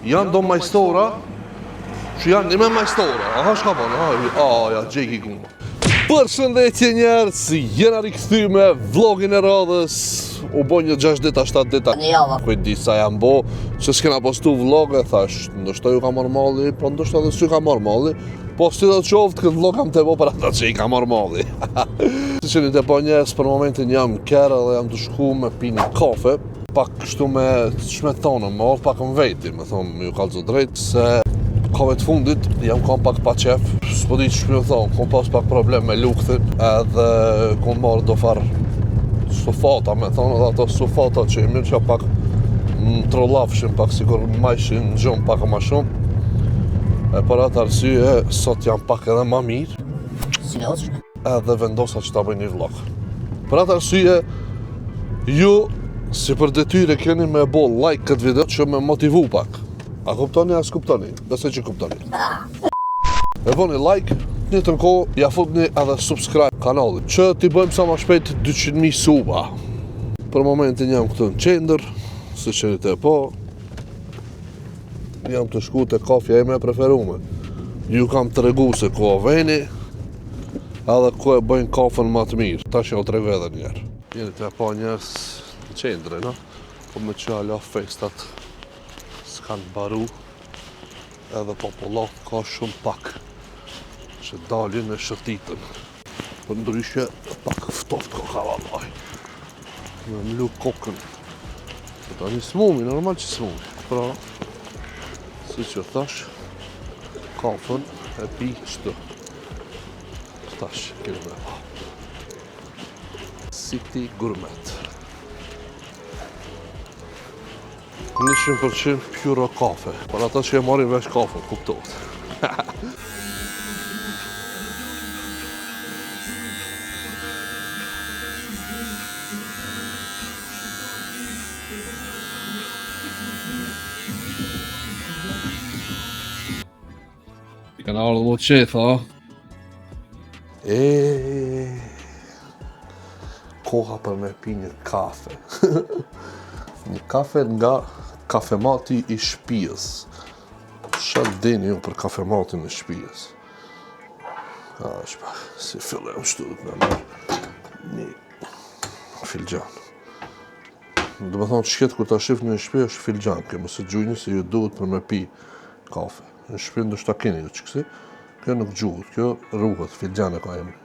Janë do majstora që janë me majstora. Aha, shka bërë, ja, gjeki kuma. Përshëndetje njerëz, jena rikëthy me vlogin e radhës. U bo një 6 dita, 7 dita. Kujt sa jam bo, që s'kena postu vlog e thash, ndoshta ju ka marrë malli, po ndoshta dhe s'ju ka marrë malli. Po si do të qoftë këtë vlog kam të bo për ata që i ka marrë malli. Si që një të po njerëz, për momentin jam kërë dhe jam të shku me pi një kafe. Pak kështu me shmetonë, më orë pak më veti, me thonë ju kalëzë drejtë, se kave të fundit jam kam pak pa qef. S'po di që shpjë thonë, kom pas pak problem me lukthin, edhe kom marrë do farë sofata, me thonë, edhe ato sofata që i mirë që pak më trollafshin, pak sikur majshin në gjumë pak ma shumë. E për atë arsye, sot jam pak edhe ma mirë. Edhe vendosa që ta bëj një vlog. Për atë arsye, ju si për detyre keni me bo like këtë video që me motivu pak. A kuptoni, a s'kuptoni? Besoj që kuptoni. E voni like, një të nko, ja futni edhe subscribe kanalit, që t'i bëjmë sa ma shpejt 200.000 suba. Për momentin jam këtu në qendër, se që një të po, jam të shku të kafja e me preferume. Ju kam të regu se ku o veni, edhe ku e bëjnë kafën ma të mirë. Ta që o të regu edhe njerë. Jeni të po njerës në qendre, no? Po me që ala festat s'kanë baru, edhe popullat ka shumë pak që dalin e shëtitën. Për ndryshe pak ftoft ko ka vallaj. Me mlu kokën. Ta një smumi, normal që smumi. Pra, si që thash, kafën e pi shtë. Thash, kërë me pa. City Gourmet. 100% pure kafe. Për ata që e marrin vesh kafe, kuptohet. I kanë ardhë më qetha. Koha për me pi një kafe. Një kafe nga kafemati i shtëpisë. Çfarë dini ju për kafematin e shtëpisë? Shpa, si fillem shtu me marrë një filxhan. Do me thonë shket kur ta shif një shtëpi është filxhan, ke mos e gjujni se ju duhet për me pi kafe. Në shtëpi ndoshta keni ju çiksi. Kjo nuk gjuhet, kjo rruhet, filxhan e ka emrin.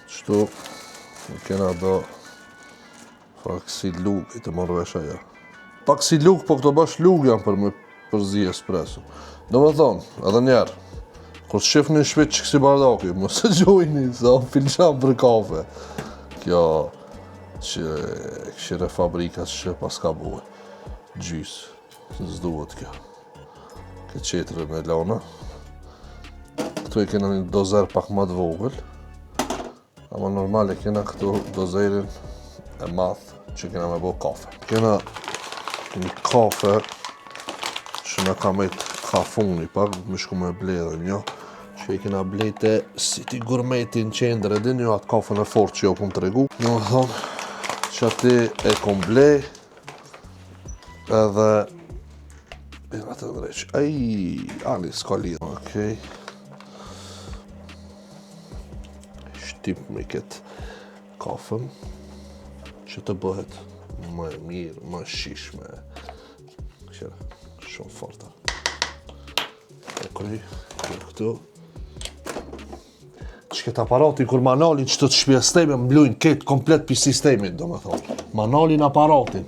Kështu kena do pak si luk i të marrë vesh aja. Pak si luk, po këto bash luk janë për me përzi espresso. Do me thonë, edhe njerë, kur të shifë një shpit që kësi bardaki, mos e gjojni, sa o filxhan për kafe. Kjo që këshire fabrikat që pas ka buhe. Gjysë, s'duhet kjo. Këtë qetrën e lona. Këtu e kena një dozer pak ma të vogël. Ama normal e kena këtu dozerin e madh që kena me bo kafe. Kena një kafe që na ka mejt kafuni pak, me shku me bledhe një, që i kena blejte City Gourmeti në qendër, e din ju atë kafën e fort që jo kom të regu. Në më thonë që ati e kom blej, edhe bina të ndreq, ali s'ka lidhë. Okej. Shtip me këtë kafën, që të bëhet më mirë, më shishme. Këshira, shumë forta. Okej, këtu. Që këtë aparati, kur manalin që të të shpje sistemi, mblujnë këtë komplet për sistemin, do me thonë. Manalin aparatin.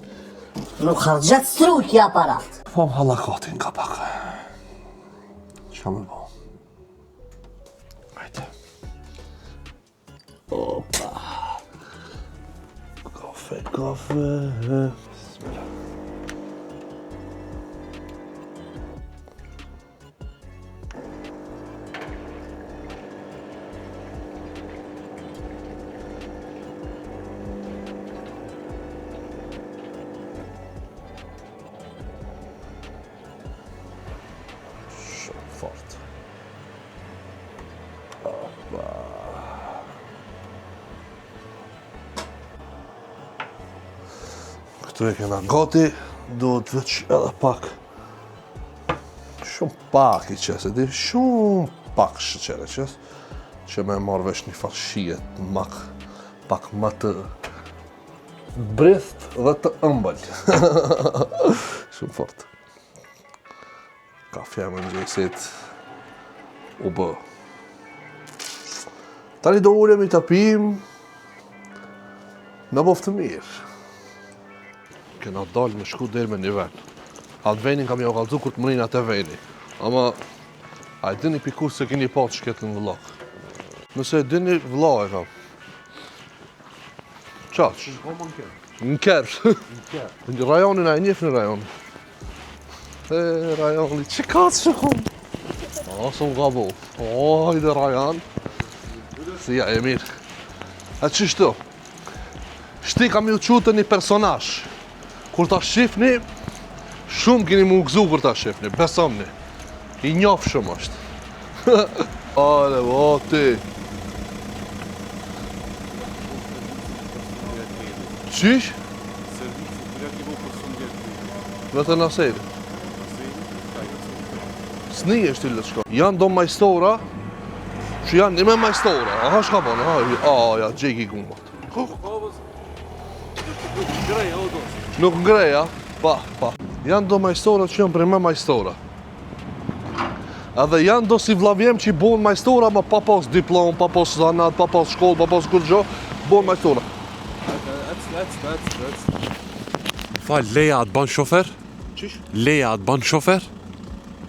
Nuk hargjet struj kja aparat. Po më halakatin ka pak. Qa me bo? Ajde. Opa. Kafe. Shumë fort. Opa. Këtu e kena gati, duhet veç edhe pak Shumë pak I qes, e di, shumë pak sheqer e qes, që me marrë vesh një farë shijet pak më të brith dhe të ëmbël. Shumë fort. Kafja më mëngjesit u bë. Tani do ulemi të pim në boftë mirë. Kena dalë me shku deri me një ven. Atë venin kam ja kallzu kur të mërin atë veni. Ama a e dini pikur se keni pa të shket në vllak. Nëse e dini vlla e kam. Qaq? Në Kerë. Në rajonin a e njef në rajon. E rajoni, që ka të shkon? A, së më gabo. O, hajde rajon. Si ja, e mirë. A qështu? Shti kam ju qutë një personazh. Kur ta shifni, shumë keni mu gëzu kur ta shifni, besomni. I njof shumë është. Ale, o, ti. Qysh? Vetë në sejri. Sni është të shko. Janë do majstora, që janë një me majstora. Aha, shka banë, ja, gjeki gumbat. Nuk ngreja, pa. Janë do majstora që janë për me majstora. Edhe janë do si vlavjem që I bon majstora, ma pa pas diplom, pa pas zanat, pa pas shkollë, pa pas kur gjo, bon majstora. Fal, Leja atë ban shofer? Qish? Leja atë ban shofer?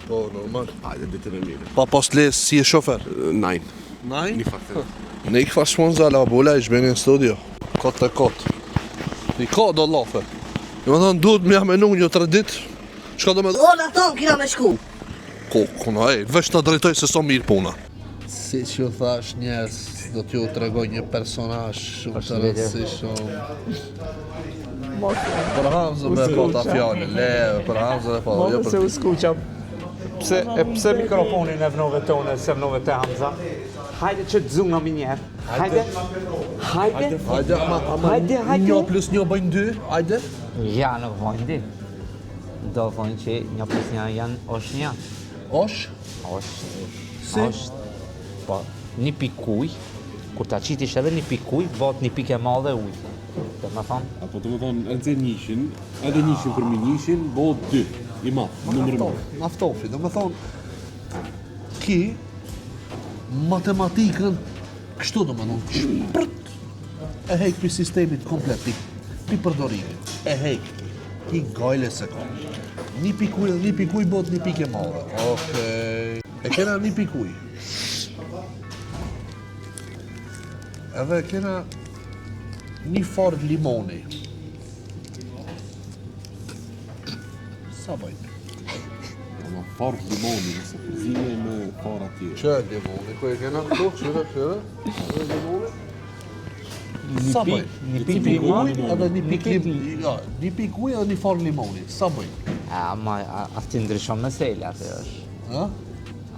Po, normal. Hajde, ditën e mirë. Pa pas les si e shofer. Nine. Naj? Një faktë. Ne I këfa shmonza la bula I shbeni në studio. Kot të kot. I ka do lafe. Në më thonë duhet me jamenu një 3 dit. Qka do me dhe? Ona ton kina me shku. Kuna, veç të drejtoj se so mirë puna. Si që ju thash njerës, do t'ju tregoj një personazh shumë të rëndësishëm. Për Hamzën me po ta fjallë, për Hamzën e po. Mone se u skuqam. Pse mikrofonin e vnove tone, se vnove te Hamza? Hajde që të zungëm I njerë. Hajde. Hajde, ama Hajde. 1+1 bëjnë 2, hajde. Ja, nuk vojnë di. Do vojnë që 1+1 janë është një. Osh, Si? Është. Po, një pikuj, kur ta qitish edhe një pikuj, bot një pikë e madhe uj. Do me thonë, Apo të më thonë, nëse njëshin, edhe njëshin për mi njëshin, bëhot 2. I matë, nëmër më. naftofi, do me thonë, ki matematikën kështu do me thonë, shpërt, e hek për sistemit komplet, për përdorimit, e hek, ki gajle se ka. Një pikuj bot një pikë e madhe. Okej. E kena një pikuj. Edhe kena një farë limoni. Sa bëjnë? Ama farë limoni, nëse përzime me farë atje. Që limoni, ku e kena këto, qëre, limoni? Sa bëjnë? një pikë limoni, Edhe një pikë ujë edhe një farë limoni. Sa bëjnë? ma ati ndryshon mesele, ati është. Ha?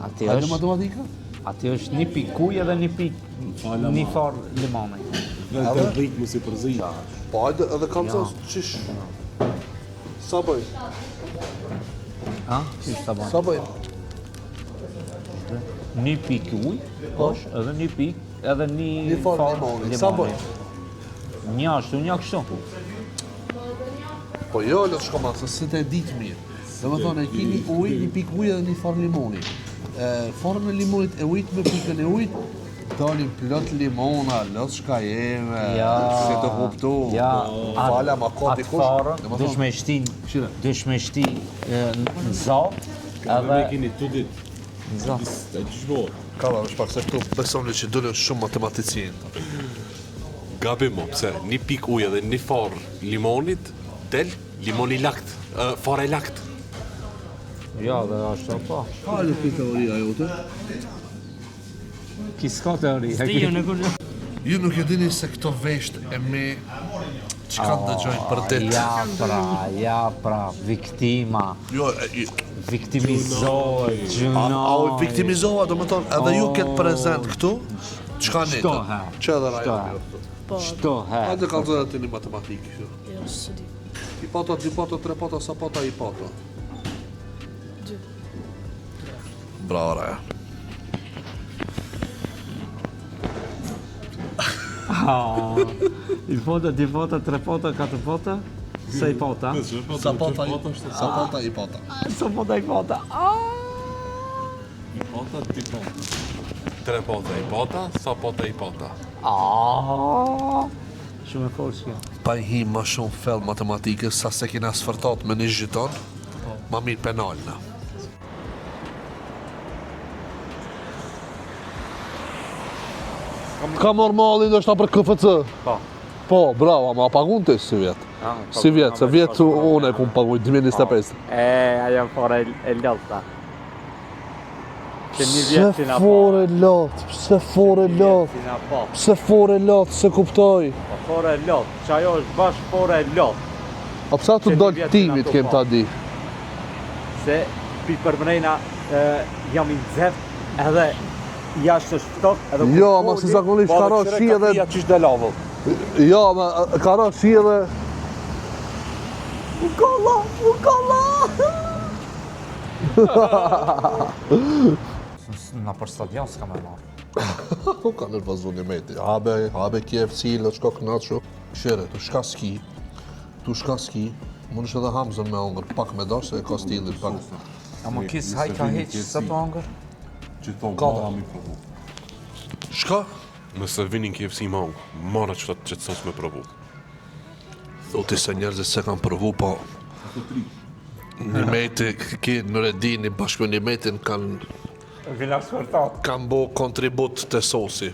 Ati Hajde është, matematika? ati është një pikuj edhe një farë limoni. Dhe të dhejtë mësi përzime. Po hajde edhe kam thënë, qish? Sa bëjnë? Ha? Qysh ta bën? Sa bëjnë? Një pikë uj, është edhe një pikë, edhe Një farë limoni. Sa bëjnë? Një ashtu, një kështu. Po jo, lë shko ma, Se të e ditë mirë. Dhe me thonë, e ki një ujë, një pikë ujë edhe një farë limoni. Farën e limonit e ujtë me pikën e ujtë, dalin plot limona, lot shka jeme, se të kuptu. Ja, Fala, ma ka atë dikush. farën, dush me shti në zatë, Edhe edhe keni të ditë. në zatë. E që shbohet? Ka dhe shpak se këtu besoni që dëllën shumë matematicinë. Gabim mo, pse një pik ujë dhe një farë limonit, del limoni lakt, fare lakt. Ja, dhe ashtu po. Hajde për teoria jote. Ki s'ka teori. Ju nuk e dini se këto vesht e me që kanë dëgjojnë për ditë. Ja pra, viktima, Jo, viktimizohet, a gjunoj. u viktimizoha, do më thonë, edhe ju këtë prezent këtu, qka një Shto të? he. Që edhe Shto rajon? he. Shto he. Hajde ka zërë të një matematikë. Jo, s'di. I pata, 2 pata, 3 pata, sa pata i pata? Bravo, Raja. Il pota, di pota, 3 pota, 4 pota, 6 pota. Sa pota i pota. Sa pota i pota. Tre pota i pota, sa pota i pota. Shumë e fortë kjo. Pa i him ma shumë fell matematikës sa se kina sfërtat me një zhiton, ma mirë penalna. Ka normal do shta për KFC? Po. Po, bravo, ma pagun të si vjetë. Si vjetë, se vjetë unë e kumë paguj, 2025. Ajo fora e ljotta. Që një Pse vjetë që na po. fore lot, pse fore lot, Që na po. pse fore lot, se kuptoj. Po fora e lot. Që ajo është bashkë fora e lot. A psa të Që dojtë një vjetë timit na kem po. ta di? Se pi përmrejna jam i nxeft edhe jashtë është ftohtë edhe Jo, ma se zakonisht ka ra shi edhe... Ja qysh dhe lavull. Jo, ma ka ra shi edhe... Na për stadion s'ka me marrë. Ku ka nervozu një meti? Habe KFC, le shko knaçu. Shere, tu shka ski. Mund është edhe Hamzën me ongër, pak me dash, se e ka stilin pak. A më kis haj ka heq sa të angër? Shka? Nëse vinin KFC ma unë, mara që të sos me provu. Thoti se njerëzit se kanë provu, po... Një meti, ki në Redini, bashkë me një metin kanë Vina sfortat. bo kontribut të sosi.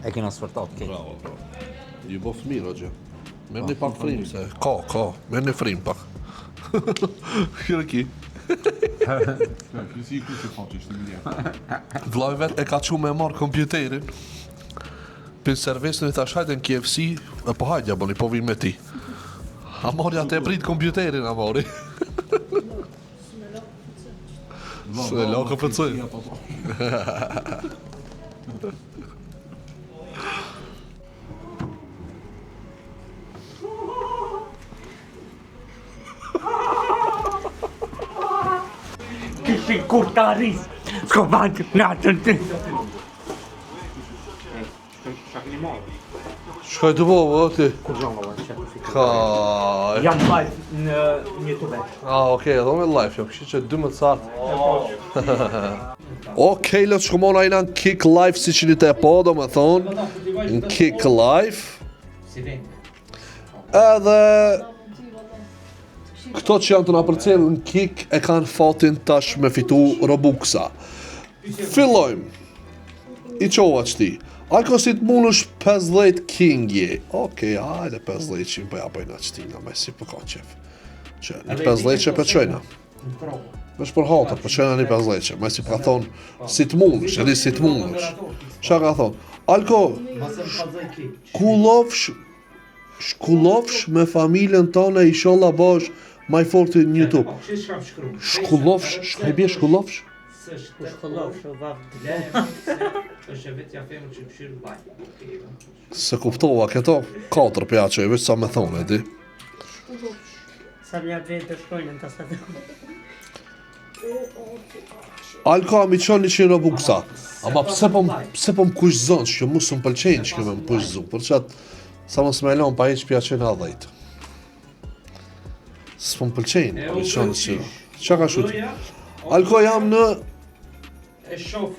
E kena sfërtat, kej. Bravo, bravo. Ju bof mirë, o gjë. Merë një pak frim, se... Ka, merë një frim pak. Kërë ki. Vllai vet e ka çu me marr kompjuterin. Për servisën e tash hajde në KFC, e po hajde boni, po vin me ti. A mori atë e prit kompjuterin, a mori. Se la KFC. Kishin kur të arris, s'ko banë natën të. Shkaj të bobo, ti? Kur gjonë vëllë, që Ka... jam live në YouTube. Okej, edhe me live, jo, kështu që 12 saat. Okej, le të shkomona jena në Kick Live si që një të e po, do me thonë, në Kick Live. Edhe... Këto që janë të nga përcel në Kick e kanë fatin tash me fitu Robuxa. Fillojmë. I qova që ti. Alko si të mund është 50 Kingje. Okej, hajde 50 që më përja bëjna që ti nga me si për ka qef. Që një 50 që për qojna. Vesh për hatër, për qojna një 50 që. Me si për ka thonë si të mund është, edhe si të mund është. Qa ka thonë? Alko, shkullovsh me familjen tonë i sholla bash maj forti në YouTube. Shkullovsh, shka i bje shkullovsh? Se kuptova këto 4 pja që e veç sa me thonë, e di. Sa mja vetë të shkojnë në të së Alko mi qoni që në buksa. Ama pse po më kushzon që mu së më pëlqenjë që me më kushzu. Për qatë, sa më smelon pa iq pja që në adhejtë. Së po më pëlqenjë, mi qoni që... Qa ka shuti? Alko jam në...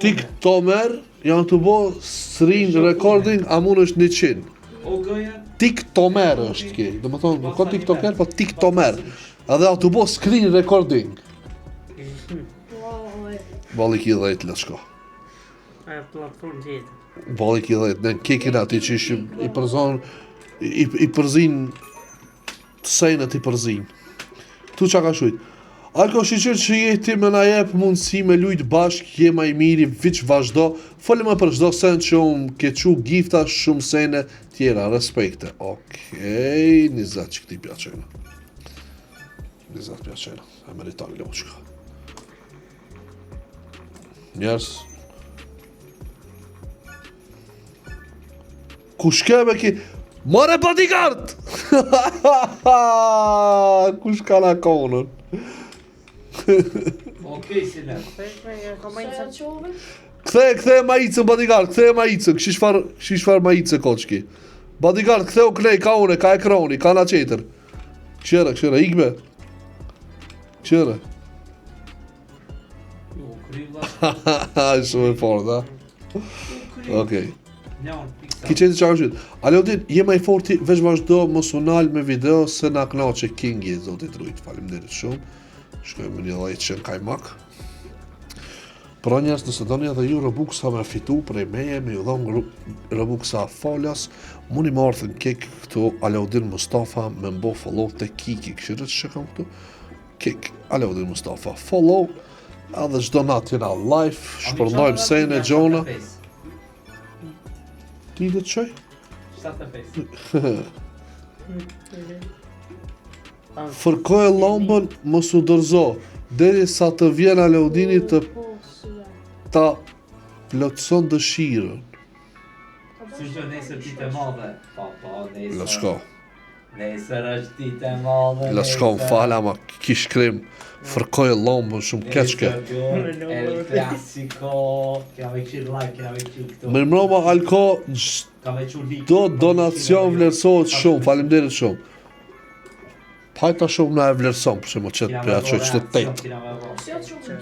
TikToker, janë të bo screen recording, a mun është 100. TikToker është ki. Do më thonë, nuk ka TikToker, po TikToker. Edhe a të bo screen recording. Bali ki 10 le shko. Ajo platformë tjetër. Bali ki 10, në kekin ati që ishim i përzon, i përzin, të sejnët i përzin. Tu qa ka shujt? Alko shiqër që jeti me na jep mundësi me lujt bashk, jema i miri, viq vazhdo, folim e për çdo sen që unë ke qu gifta shumë sene tjera, respekte. Okej, 20 që këti pja qena. 20 pja qena, e meritan loqka. Njerës. Ku shkebe ki... Mare bodyguard! Ku shka na konën? kesin e. Kthe majicën bodyguard, kthe majicën, kish far majicë koçki. Bodyguard, ktheu knej, ka une, ka ekrani, ka na qeter. Këshire, ikbe. Këshire. Jo, krylla. Shumë e fort, ha? Okej. Njon, piksa. Ki qetë që ka qytë. Aleudin, je ma i forti, veç vazhdo mos unal me video se na knaqe Kingi, zotit rujt. Faleminderit shumë. Shkojmë një dhejtë që në kajmak. Pra njerës, nëse do një dhe ju Robuksa me fitu prej meje, me ju dhonë Robuksa falas, muni më arthën kek këtu Aleudin Mustafa me mbo follow të Kiki. Këshirët që kam këtu? Kik, Aleudin Mustafa, follow, edhe gjdo natë jena live, shpërnojmë sejnë e gjona. Ti dhe të qoj? 75. Fërkoj lambën mos u dërzo, deri sa të vjen Aleudini të ta plotëson dëshirën. Si shdo nesër ditë e madhe. Po, nesër. La shko, Nesër është ditë e madhe. la shko më fala ma kish krim, fërkoj lambën shumë keqke. El Clasico. Kja me qirë like, kja me qirë këto. Mërmroma Alko, Ka me qirë like. do donacion vlerësohet shumë, faleminderit shumë. Hajta shumë na e vlerëson, për që më qëtë për atë që të tejtë.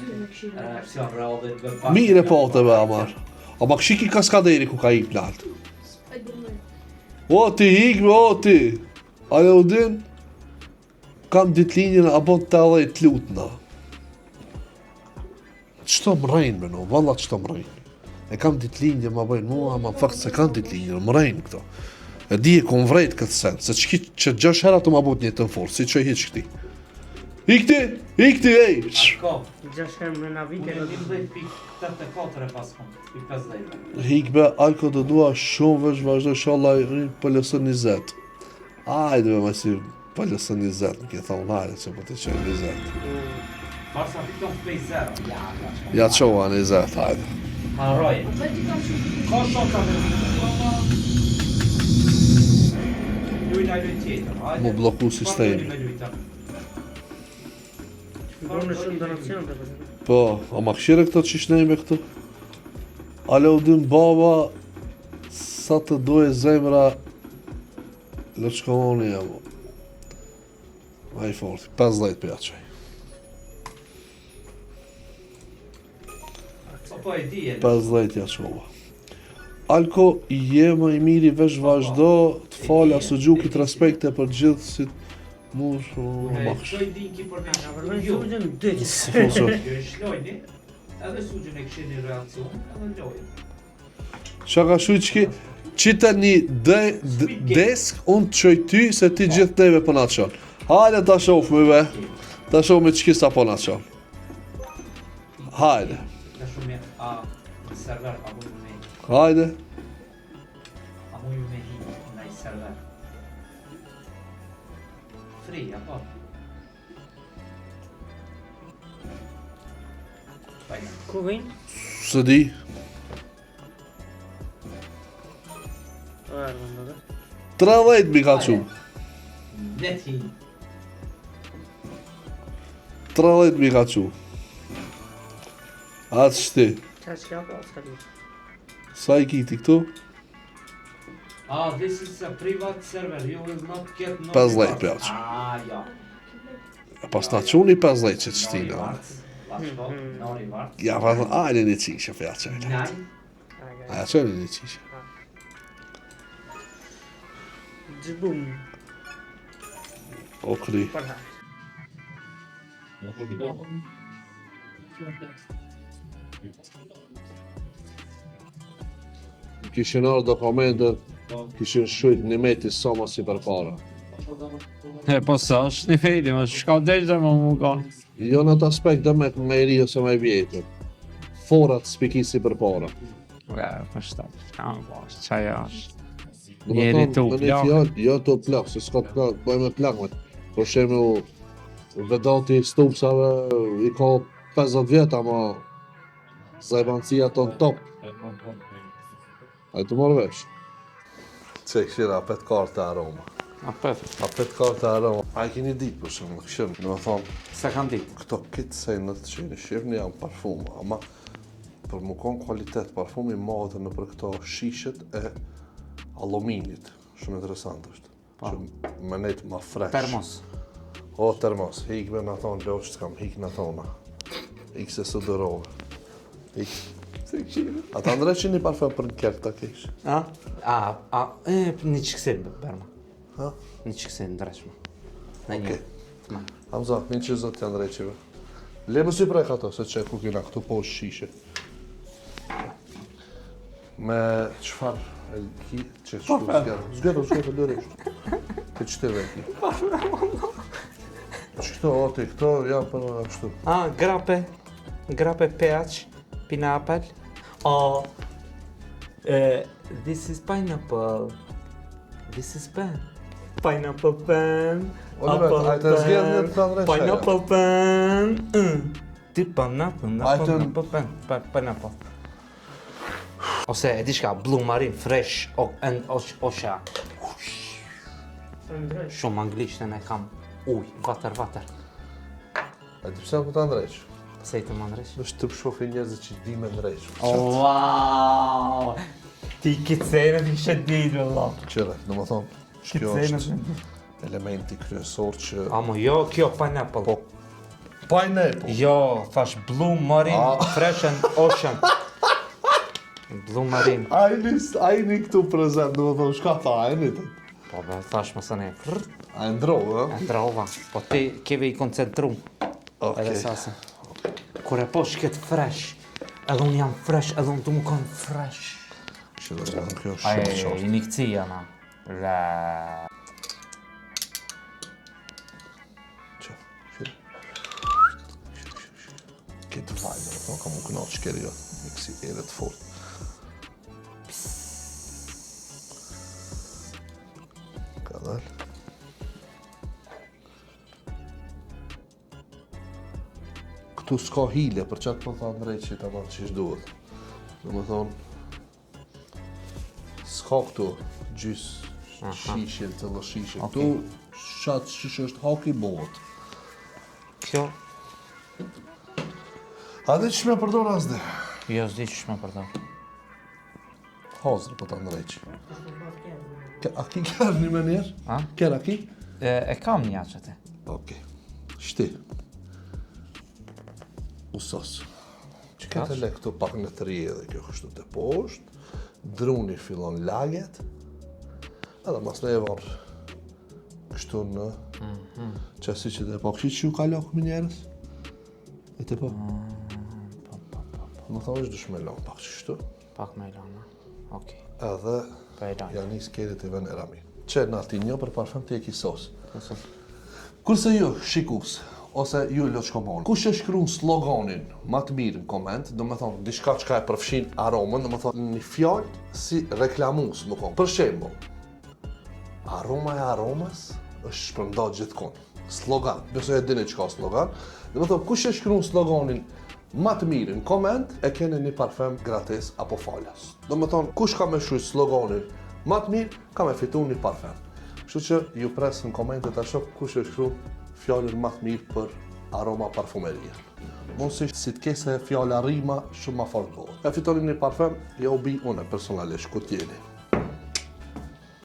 Reakcion rrallët. Mire po të be amar. Ama këshiki kaskaderi ku ka i plalt. O ti hikme, o ti. Aleudin, kam ditlinjën abon të edhe të lutna. Qëto më rejnë me no, valla qëto më rejnë. E kam ditlinjë ma bëjnë mua, ama fakt se kam ditlinjën, më rejnë këto. E di e kom vrejt këtë sen, se që 6 hera të ma bot një të në forë, si që i hiq këti. Ikti, ej! Ko? 6 herë me na vite. 11.84 e pas kom. Pik 50. Hikbe, Alko të dua shumë veç vazhdo shala i rinë për lësën 20. Ajde me ma si për lësën 20, në ke thonë hajde që për të qenë 20. Barsa pikon 5-0. Ja qoha 20, hajde. Haroj. Ka shota me lujna i lujnë tjetër, hajde. Mu bloku sistemi. Bërë shumë donacion të përë. Po, ama këshire këto që shnej me këtu? Aleudin baba, sa të duhe zemra, lëçkoni jamo. Ma i forti, 50 për jaqaj. Po e di e. 50 jaqova. Alko, je më i miri veç vazhdo, të fala së gjukit respekte për gjithë si mu shumë maksh. Shoj dinki për në Vërën sugjën dyqës. Fonso. Jo e shlojni, edhe sugjën e këshini reakcion, edhe lojnë. Qa ka shuj qki, qita një desk, unë të qoj ty se ti gjithë neve për na qonë. Hajde ta shof me be, ta shof me qki sa për na qonë. Hajde, Ka shumë a në server, a mu ju me hi. hajde. A mu ju me hi në i server. Free, apo? Bajna. Ku vinë? Së di, Arë, më dhe. 30 mi ka qumë. Net hi. 30 mi ka qumë. Atë shti, Qa që japa, s'ka di. sa i kiti këtu? This is a private server, you will not get no 50 rewards. pjaç. Ja. Pas na quni 50 që të shtina. rewards. Bashko, no rewards. Ja, pa thënë, ajde një qishe për jaqaj. Nine. Aja qëni një qishe. Gjibum, O kri. përha. Kishin orë dokumentet, kishin shujt një meti soma si për para. E po sa është një fejdi, më shka dejtë më mu ka. Jo në të aspekt dhe me i ri ose me i vjetër. Forat spiki si për para. Ja, po shtatë, ka më pas, qaj është. Do Njeri të të thonë, me një plak. fjallë, jo të plak, se s'ka të plak, bëjmë të plakmet. Por shemi vedati stupsave, i ka 50 vjetë, ama zajbancia tonë top. A të morë vesh? Që këshira pet kartë aroma. Apet. Apet karta aroma. A i keni ditë për shumë, këshëm, në më thonë, Se kam ditë. këto kitë sejnët që në shqipni janë parfum, ama për më konë kualitet parfumi madhe në për këto shishet e aluminit. Shumë interesant është. Që më nejtë ma fresh. Termos. O, termos, hik me në thonë, leo që t'kam hik në thona. Hik se së dërove. Hik. Ata ndrej që një parfum për në kjerë ta kesh. Një qëksin, Berma. Ha? Një qëksin, ndreshme. Në Okej. një. Hamza, një që zot të ndrej qëve. Le më si prek ato, se që ku kina këtu po shishe. Me qëfar e ki që shtu zgjeru, lëresht. Të qëtëve e ki. Qëto, oti, këto janë për në kështu. Grape peach, pineapple. This is pineapple. This is pen. Pineapple pen. Oliver, a të zgjerë një të ndrej qëja. Pineapple pen. Ti pineapple pen. Pineapple. Ose e di shka, blue marine, fresh, and osha. Shumë anglisht e ne kam uj, vater. A ti pëse në të ndrejsh? Se i të më ndresh? është të pëshofi njerëzit që di me ndrejsh. Wow! Ti kitsenët i shëdit, vëllam. Qëre, në më thonë, shkjo është elementi kryesor që... Amo, jo, kjo pineapple. Po, pineapple. Jo, thash blue marine, fresh and ocean. Blue marine. Ajni këtu prezent, në më thonë, shka tha, ajni të? Po, be, thash më sëne. A e ndrovë, E trova. Po ti keve i koncentru. Edhe Okej. sasë. Kur e po shket fresh, edhe unë jam fresh, edhe unë të më kanë fresh. Që dhe zënë kjo është shumë qartë. I një këci jana. La. Që, këtë vajnë, në më thonë, ka më kënotë shkeri jo, një kësi ere të fort. Ka dalë. Këtu s'ka hile, për qatë po tha Andrej që ta marrë qish duhet. Në më thonë, s'ka këtu gjysë shishin, të lë shishin. Këtu qatë shish është haki bot. Kjo, A dhe që me përdor asde? jo s'di që shme përdo. Hazrë po të Andrej që. A ki kërë një me njerë? A? Kërë a ki? E kam një aqëte. Okej. Shti. Usos. Që këtë le këtu pak në të rije dhe kjo kështu të poshtë, druni fillon laget, edhe mas me e varë kështu në qësi që dhe po kështu që ju ka lakë me njerës? E të po? Më thonë është dush me lakë pak qështu, Pak me lana. Okej. edhe Pa e lana. janë isë kjerit e ven e rami. Që në ati një për parfum të e ki sos. Kurse ju, shikus, ose ju loçkomon, kush e shkruan sloganin më të mirë në koment, do më thonë, diçka që ka e përfshin aromën, do më thonë, një fjallë si reklamus, më thonë. Për shembull, aroma e aromës është shpërnda gjithkohë. Slogan, nëse e dini që ka slogan, do më thonë, kush e shkruan sloganin më të mirë në koment, e keni një parfum gratis apo falas. Do më thonë, kush ka me shkruaj sloganin më të mirë, ka me fitu një parfum. Kështu që ju pres në komente ta shoh kush e shkruan fjallën më të mirë për aroma parfumerie. Mund si të kese fjalla rima shumë ma fort bëhet. E fitoni një parfum, ja u bi une personalisht, ku t'jeni.